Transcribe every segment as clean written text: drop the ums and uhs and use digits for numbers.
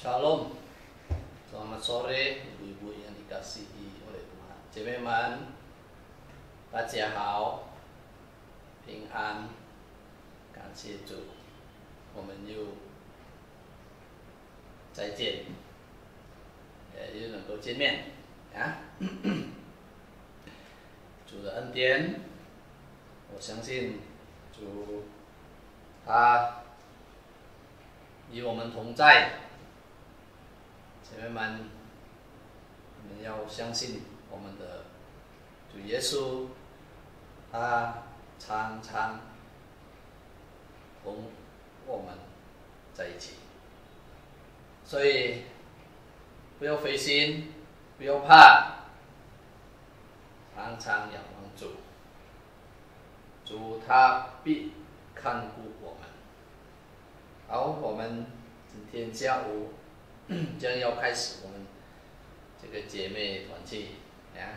Shalom, selamat sore ibu-ibu yang dikasihi oleh Tuhan. 姐妹们，大家好，平安，感谢主，我们又再见，又能够见面啊！主的恩典，我相信主他与我们同在。姐妹们，你们要相信我们的主耶稣，他常常同我们在一起，所以不要灰心，不要怕，常常仰望主，主他必看顾我们。好，我们今天下午将要开始我们这个姐妹团契ya.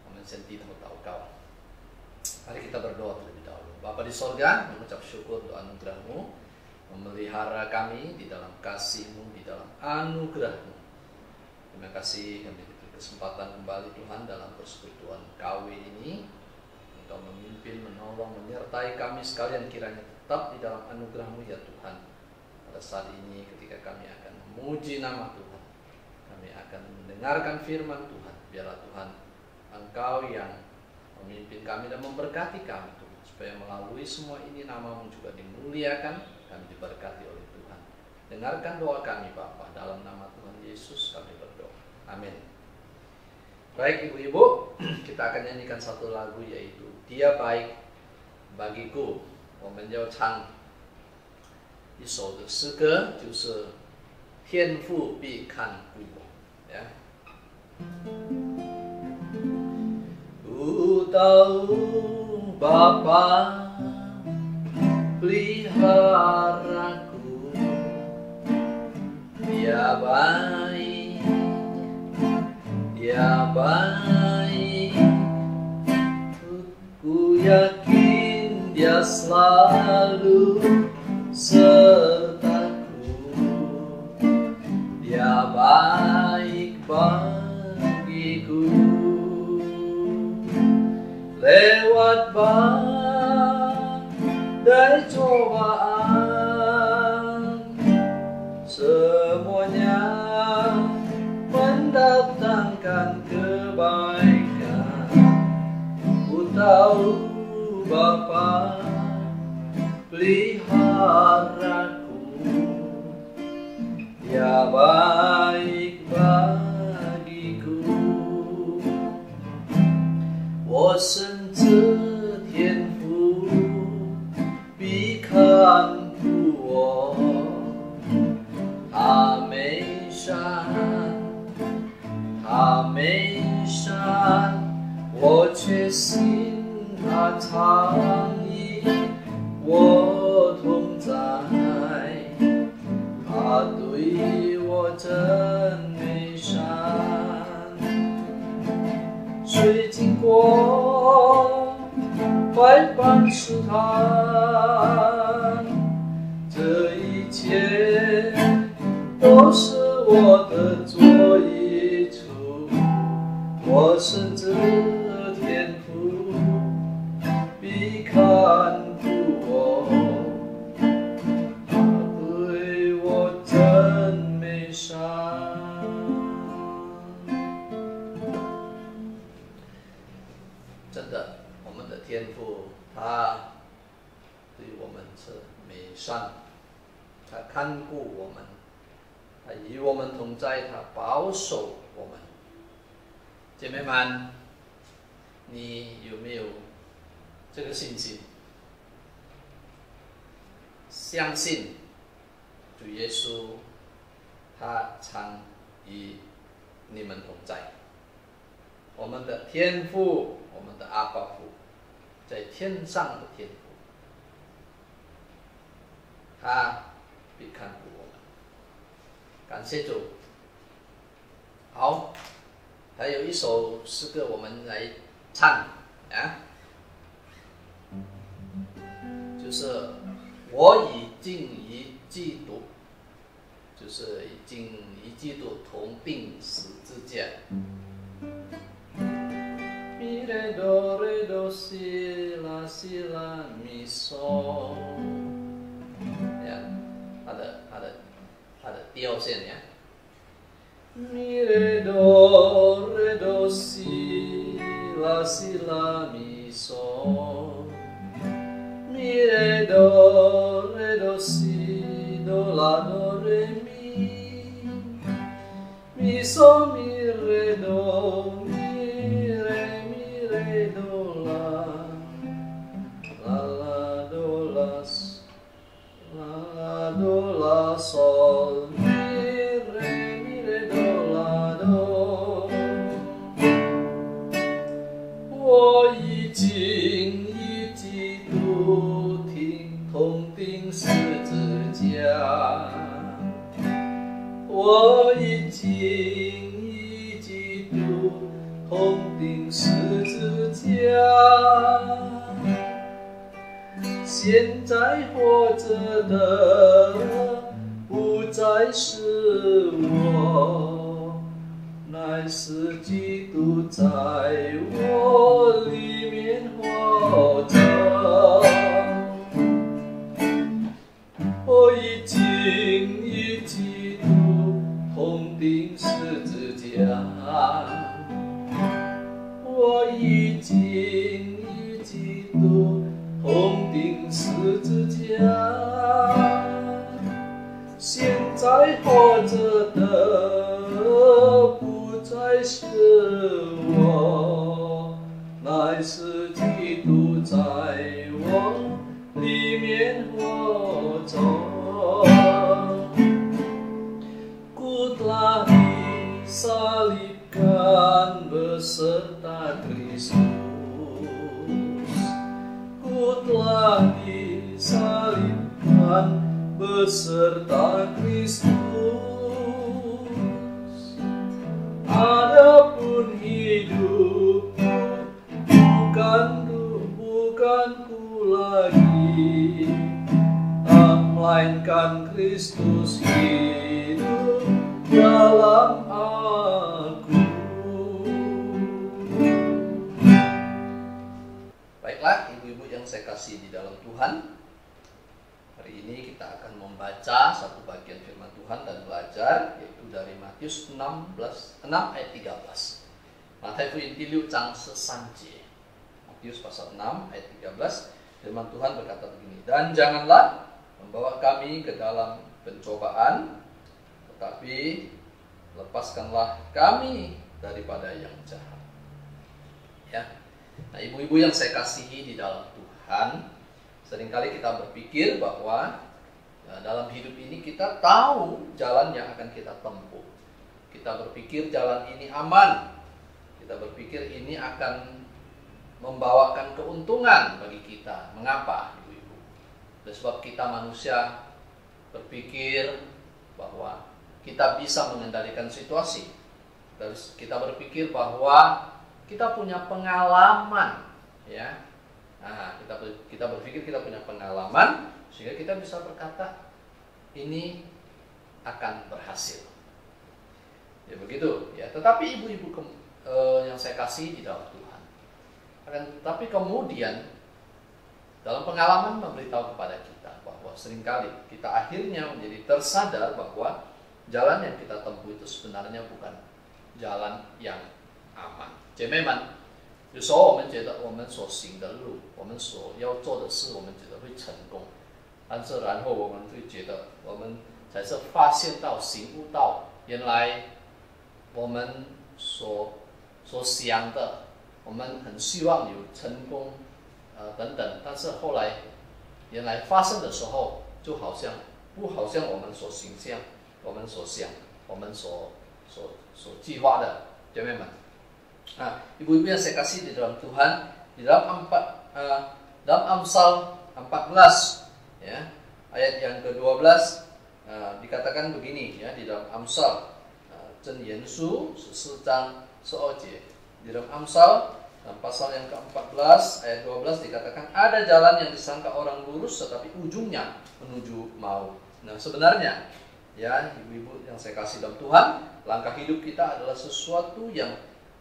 我们先低头祷告. Mari kita berdoa terlebih dahulu. Bapa di sorga, mengucap syukur untuk anugerah-Mu, memelihara kami di dalam kasih-Mu, di dalam anugerah-Mu. Terima kasih kami diberi kesempatan kembali Tuhan dalam persekutuan KW ini. Engkau memimpin, menolong, menyertai kami sekalian, kiranya tetap di dalam anugerah-Mu ya Tuhan. Pada saat ini ketika kami akan memuji nama Tuhan, kami akan mendengarkan firman Tuhan. Biarlah Tuhan Engkau yang memimpin kami dan memberkati kami Tuhan, supaya melalui semua ini nama-Mu juga dimuliakan, kami diberkati oleh Tuhan. Dengarkan doa kami Bapa, dalam nama Tuhan Yesus kami berdoa. Amin. Baik ibu-ibu, kita akan nyanyikan satu lagu yaitu Dia Baik Bagiku. 我们要唱一首的诗歌，就是天父必看顾我。Ku tahu Bapa peliharaku, Dia baik, Dia baik. Ku yakin Dia selalu sertaku, Dia baik bagiku. Lewat badai cobaan, semuanya mendatangkan kebaikan. Ku tahu Bapa peliharaku, Dia baik bagiku. 我深知天父必看顾我，他美善，他美善，我确信他常与我同在，他对我真美善。虽经过百般试探，这一切都是我的作益处。我深知天父必看顾我，他对我真美善。真的，我们的天父他对我们是美善，他看顾我们，他与我们同在，他保守我们。姐妹们，你有没有这个信心？相信主耶稣他常与你们同在。我们的天父，我们的阿爸父，在天上的天父，他必看顾我们。感谢主。好，还有一首诗歌我们来唱啊，就是我已经与基督，就就是已经一季度同定十字架。咪来哆来哆西拉咪嗦，呀，它的调线呀。咪来哆来哆西拉咪嗦，咪来哆来哆西哆啦哆来咪，咪嗦咪来哆。sol mi re do la do， 我已经一季度同定十字架，我已经一季度同定十字架。现在活着的不再是我，乃是基督在我里面活着。我已经与基督同定十字架，我已经与基督同定十字架，现在活着的不再是我，乃是基督在我里面活着。Ku telah disalibkan beserta Kristus, ku telah disalibkan beserta Kristus. Adapun hidupku bukan ku lagi, melainkan Kristus hidup dalam aku. Baiklah ibu-ibu yang saya kasih di dalam Tuhan, hari ini kita akan membaca satu bagian firman Tuhan dan belajar, yaitu dari Matius 6 ayat 13. 马太福音第6章13节. Matius pasal 6 ayat 13, firman Tuhan berkata begini, dan janganlah membawa kami ke dalam pencobaan, tetapi lepaskanlah kami daripada yang jahat. Ya. Nah, ibu-ibu yang saya kasihi di dalam Tuhan, seringkali kita berpikir bahwa dalam hidup ini kita tahu jalan yang akan kita tempuh. Kita berpikir jalan ini aman. Kita berpikir ini akan membawakan keuntungan bagi kita. Mengapa, ibu-ibu? Sebab kita manusia berpikir bahwa kita bisa mengendalikan situasi. Terus kita berpikir bahwa kita punya pengalaman, ya. Nah, kita berpikir kita punya pengalaman sehingga kita bisa berkata ini akan berhasil. Ya begitu, ya. Tetapi ibu-ibu yang saya kasih di dalam Tuhan, tapi kemudian dalam pengalaman memberitahu kepada kita bahwa seringkali kita akhirnya menjadi tersadar bahwa jalan yang kita tempuh itu sebenarnya bukan jalan yang aman。姐妹们，有时候我们觉得我们所行的路，我们所要做的事，我们觉得会成功，但是然后我们会觉得，我们才是发现到、醒悟到，原来我们所想的，我们很希望有成功，等等，但是后来原来发生的时候，就好像不好像我们所形象、我们所想、我们所计划的，姐妹们。Nah, ibu-ibu yang saya kasih di dalam Tuhan, di dalam Amsal 14, ya, ayat yang ke-12 dikatakan begini, ya, di dalam Amsal 箴言书14章12节, di dalam Amsal pasal yang ke-14 ayat 12 dikatakan ada jalan yang disangka orang lurus tetapi ujungnya menuju maut. Nah, sebenarnya Ya, ibu-ibu yang saya kasih dalam Tuhan, langkah hidup kita adalah sesuatu yang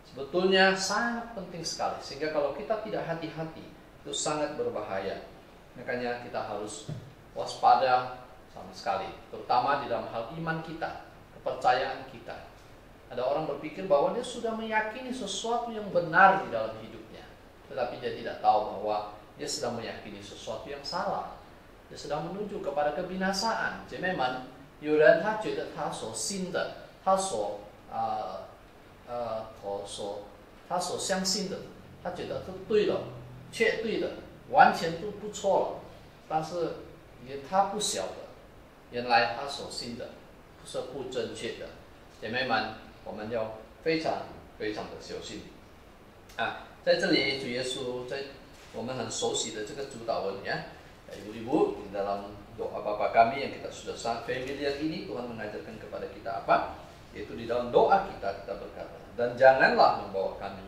sebetulnya sangat penting sekali. Sehingga kalau kita tidak hati-hati, itu sangat berbahaya. Makanya kita harus waspada sama sekali, terutama di dalam hal iman kita, kepercayaan kita. Ada orang berpikir bahwa dia sudah meyakini sesuatu yang benar di dalam hidupnya, tetapi dia tidak tahu bahwa dia sedang meyakini sesuatu yang salah. Dia sedang menuju kepada kebinasaan. Jadi memang 有人他觉得他所信的，他所相信的，他觉得是对的，确对的，完全都不错了。但是他不晓得，原来他所信的是不正确的。姐妹们，我们要非常非常的小心啊！在这里，主耶稣在我们很熟悉的这个主导文ya, ibu-ibu di dalam doa Bapa kami yang kita sudah sangat familiar ini, Tuhan mengajarkan kepada kita apa? Yaitu di dalam doa kita berkata, dan janganlah membawa kami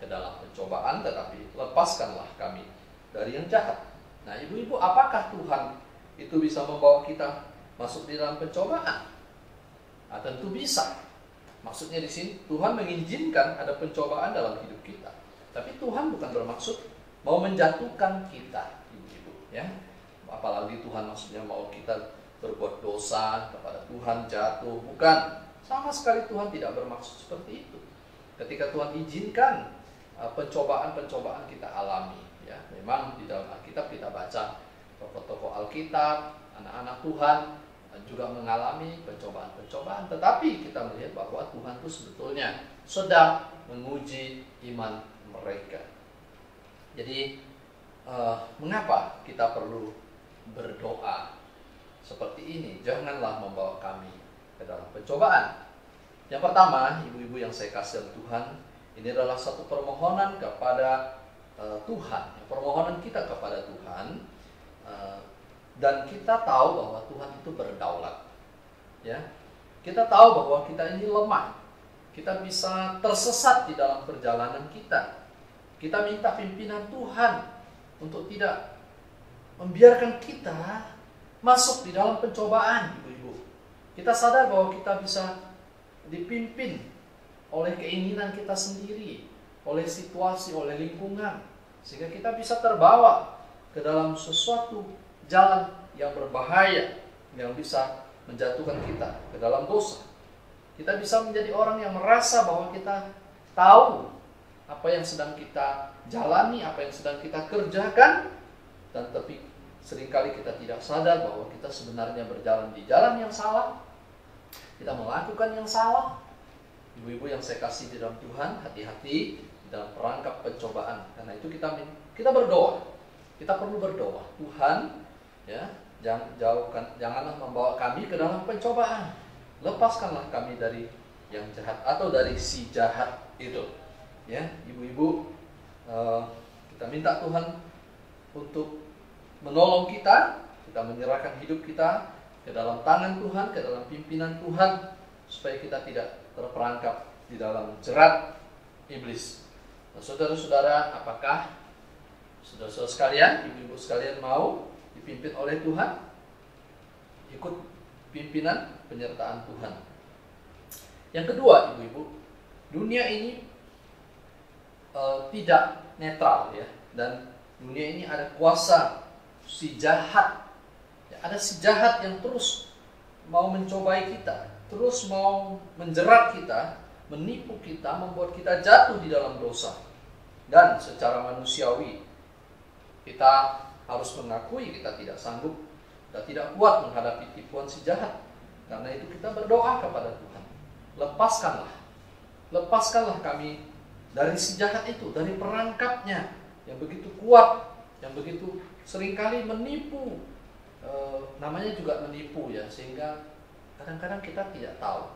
ke dalam pencobaan, tetapi lepaskanlah kami dari yang jahat. Nah, ibu-ibu, apakah Tuhan itu bisa membawa kita masuk di dalam pencobaan? Nah, tentu bisa. Maksudnya di sini Tuhan mengizinkan ada pencobaan dalam hidup kita, tapi Tuhan bukan bermaksud mau menjatuhkan kita, ibu-ibu, ya. Apalagi Tuhan maksudnya mau kita berbuat dosa kepada Tuhan, jatuh. Bukan, sama sekali Tuhan tidak bermaksud seperti itu. Ketika Tuhan izinkan pencobaan-pencobaan kita alami, ya, memang di dalam Alkitab kita baca tokoh-tokoh Alkitab, anak-anak Tuhan juga mengalami pencobaan-pencobaan, tetapi kita melihat bahwa Tuhan itu sebetulnya sedang menguji iman mereka. Jadi mengapa kita perlu berdoa seperti ini? Janganlah membawa kami ke dalam pencobaan. Yang pertama, ibu-ibu yang saya kasih Tuhan, ini adalah satu permohonan kepada Tuhan, permohonan kita kepada Tuhan, dan kita tahu bahwa Tuhan itu berdaulat. Ya, kita tahu bahwa kita ini lemah, kita bisa tersesat di dalam perjalanan kita. Kita minta pimpinan Tuhan untuk tidak membiarkan kita masuk di dalam pencobaan, ibu-ibu. Kita sadar bahwa kita bisa dipimpin oleh keinginan kita sendiri, oleh situasi, oleh lingkungan, sehingga kita bisa terbawa ke dalam sesuatu jalan yang berbahaya, yang bisa menjatuhkan kita ke dalam dosa. Kita bisa menjadi orang yang merasa bahwa kita tahu apa yang sedang kita jalani, apa yang sedang kita kerjakan, dan tapi seringkali kita tidak sadar bahwa kita sebenarnya berjalan di jalan yang salah. Kita melakukan yang salah. Ibu-ibu yang saya kasih di dalam Tuhan, hati-hati dalam perangkap pencobaan. Karena itu kita berdoa. Kita perlu berdoa. Tuhan, ya, janganlah membawa kami ke dalam pencobaan. Lepaskanlah kami dari yang jahat atau dari si jahat itu. Ya, ibu-ibu, kita minta Tuhan untuk menolong kita menyerahkan hidup kita ke dalam tangan Tuhan, ke dalam pimpinan Tuhan, supaya kita tidak terperangkap di dalam jerat iblis. Nah, saudara-saudara, apakah saudara-saudara sekalian, ibu-ibu sekalian mau dipimpin oleh Tuhan? Ikut pimpinan penyertaan Tuhan. Yang kedua, ibu-ibu, dunia ini tidak netral, ya, dan dunia ini ada kuasa si jahat. Ya, ada si jahat yang terus mau mencobai kita, terus mau menjerat kita, menipu kita, membuat kita jatuh di dalam dosa. Dan secara manusiawi, kita harus mengakui kita tidak sanggup, kita tidak kuat menghadapi tipuan si jahat. Karena itu kita berdoa kepada Tuhan, lepaskanlah kami dari si jahat itu, dari perangkapnya yang begitu kuat, yang begitu seringkali menipu. Namanya juga menipu, ya, sehingga kadang-kadang kita tidak tahu,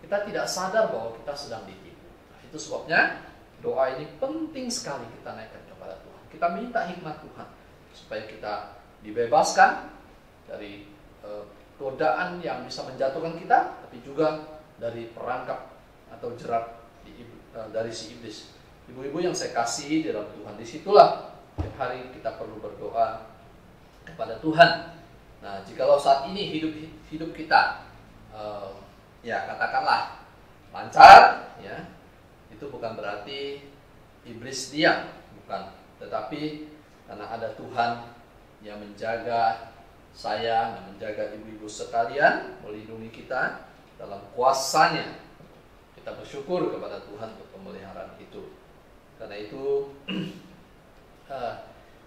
kita tidak sadar bahwa kita sedang ditipu. Nah, itu sebabnya doa ini penting sekali kita naikkan kepada Tuhan. Kita minta hikmat Tuhan supaya kita dibebaskan dari godaan yang bisa menjatuhkan kita, tapi juga dari perangkap atau jerat dari si iblis. Ibu-ibu yang saya kasih di dalam Tuhan, disitulah setiap hari kita perlu berdoa kepada Tuhan. Nah, jikalau saat ini hidup kita ya katakanlah lancar, ya, itu bukan berarti iblis diam, bukan. Tetapi karena ada Tuhan yang menjaga saya dan menjaga ibu-ibu sekalian, melindungi kita dalam kuasanya, kita bersyukur kepada Tuhan untuk pemeliharaan itu. Karena itu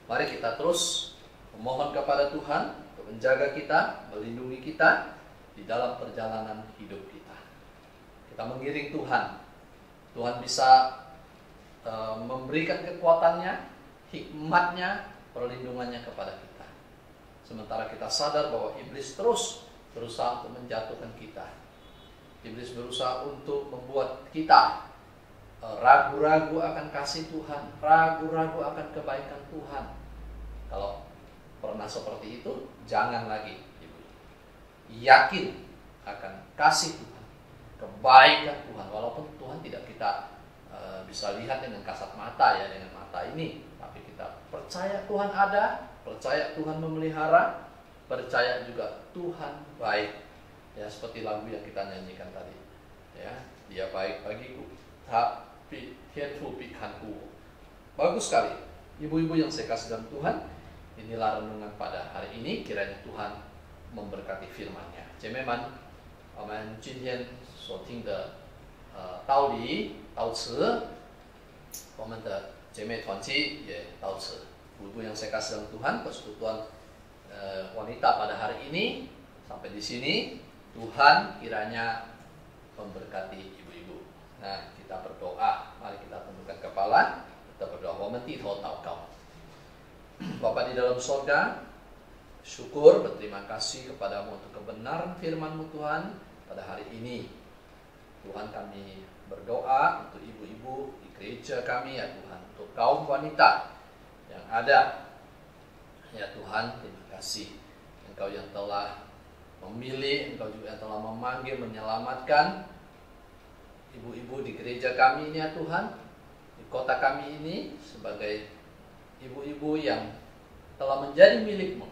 mari kita terus memohon kepada Tuhan untuk menjaga kita, melindungi kita di dalam perjalanan hidup kita. Kita mengiring Tuhan. Tuhan bisa memberikan kekuatannya, hikmatnya, perlindungannya kepada kita. Sementara kita sadar bahwa iblis terus berusaha untuk menjatuhkan kita. Iblis berusaha untuk membuat kita ragu-ragu akan kasih Tuhan, ragu-ragu akan kebaikan Tuhan. Kalau pernah seperti itu, jangan lagi. Yakin akan kasih Tuhan, kebaikan Tuhan, walaupun Tuhan tidak kita bisa lihat dengan kasat mata, ya, dengan mata ini, tapi kita percaya Tuhan ada, percaya Tuhan memelihara, percaya juga Tuhan baik, ya, seperti lagu yang kita nyanyikan tadi, ya, Dia baik bagiku, tapi Tianfu pikanku. Bagus sekali, ibu-ibu yang saya kasih dalam Tuhan. Inilah renungan pada hari ini, kiranya Tuhan memberkati firman-Nya。姐妹们，我们今天所听的道理到此，我们的姐妹团契也到此。ibu-ibu yang saya kasih dalam Tuhan, persekutuan wanita pada hari ini sampai di sini. Tuhan kiranya memberkati ibu-ibu. Nah, kita berdoa. Mari kita tundukkan kepala, kita berdoa. 我们低头祷告。 Bapa di dalam sorga, syukur, berterima kasih kepadamu untuk kebenaran firman-Mu Tuhan pada hari ini. Tuhan, kami berdoa untuk ibu-ibu di gereja kami, ya Tuhan, untuk kaum wanita yang ada. Ya Tuhan, terima kasih Engkau yang telah memilih, Engkau juga yang telah memanggil, menyelamatkan ibu-ibu di gereja kami ini, ya Tuhan, di kota kami ini, sebagai ibu-ibu yang telah menjadi milik-Mu,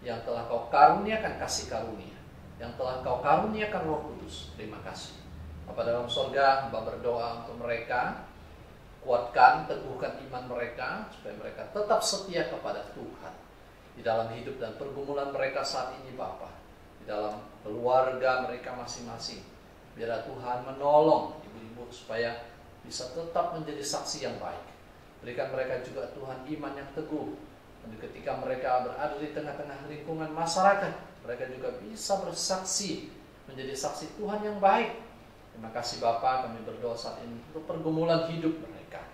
yang telah Kau karuniakan kasih karunia, yang telah Kau karuniakan Roh Kudus. Terima kasih. Bapa dalam sorga, Hamba berdoa untuk mereka, kuatkan, teguhkan iman mereka, supaya mereka tetap setia kepada Tuhan di dalam hidup dan pergumulan mereka saat ini, Bapa, di dalam keluarga mereka masing-masing. Biarlah Tuhan menolong ibu-ibu supaya bisa tetap menjadi saksi yang baik. Berikan mereka juga Tuhan iman yang teguh. Dan ketika mereka berada di tengah-tengah lingkungan masyarakat, mereka juga bisa bersaksi, menjadi saksi Tuhan yang baik. Terima kasih Bapa, kami berdoa saat ini untuk pergumulan hidup mereka.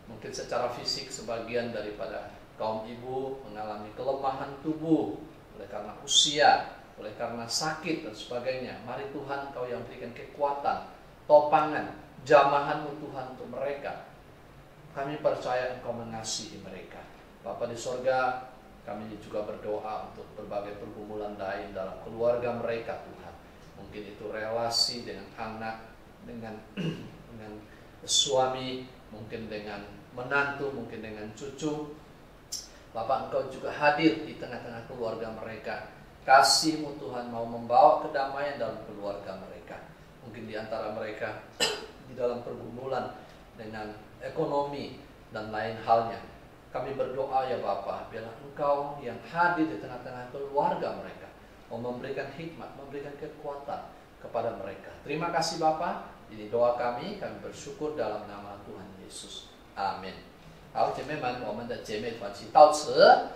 Mungkin secara fisik sebagian daripada kaum ibu mengalami kelemahan tubuh oleh karena usia, oleh karena sakit dan sebagainya. Mari Tuhan, Kau yang berikan kekuatan, topangan, jamahan-Mu Tuhan untuk mereka. Kami percaya Engkau mengasihi mereka. Bapa di sorga, kami juga berdoa untuk berbagai pergumulan lain dalam keluarga mereka, Tuhan. Mungkin itu relasi dengan anak, dengan suami, mungkin dengan menantu, mungkin dengan cucu. Bapa, Engkau juga hadir di tengah-tengah keluarga mereka. Kasih-Mu Tuhan mau membawa kedamaian dalam keluarga mereka. Mungkin di antara mereka di dalam pergumulan dengan ekonomi dan lain halnya. Kami berdoa ya Bapa, biarlah Engkau yang hadir di tengah-tengah keluarga mereka, mau memberikan hikmat, memberikan kekuatan kepada mereka. Terima kasih Bapa, ini doa kami bersyukur dalam nama Tuhan Yesus. Amin. 好，姐妹们，我们的姐妹团契到此，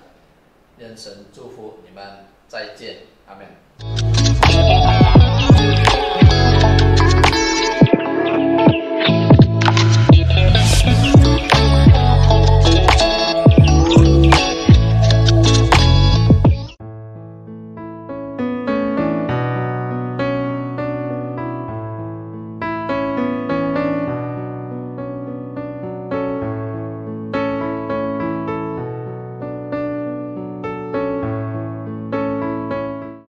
愿神祝福你们，再见，阿们。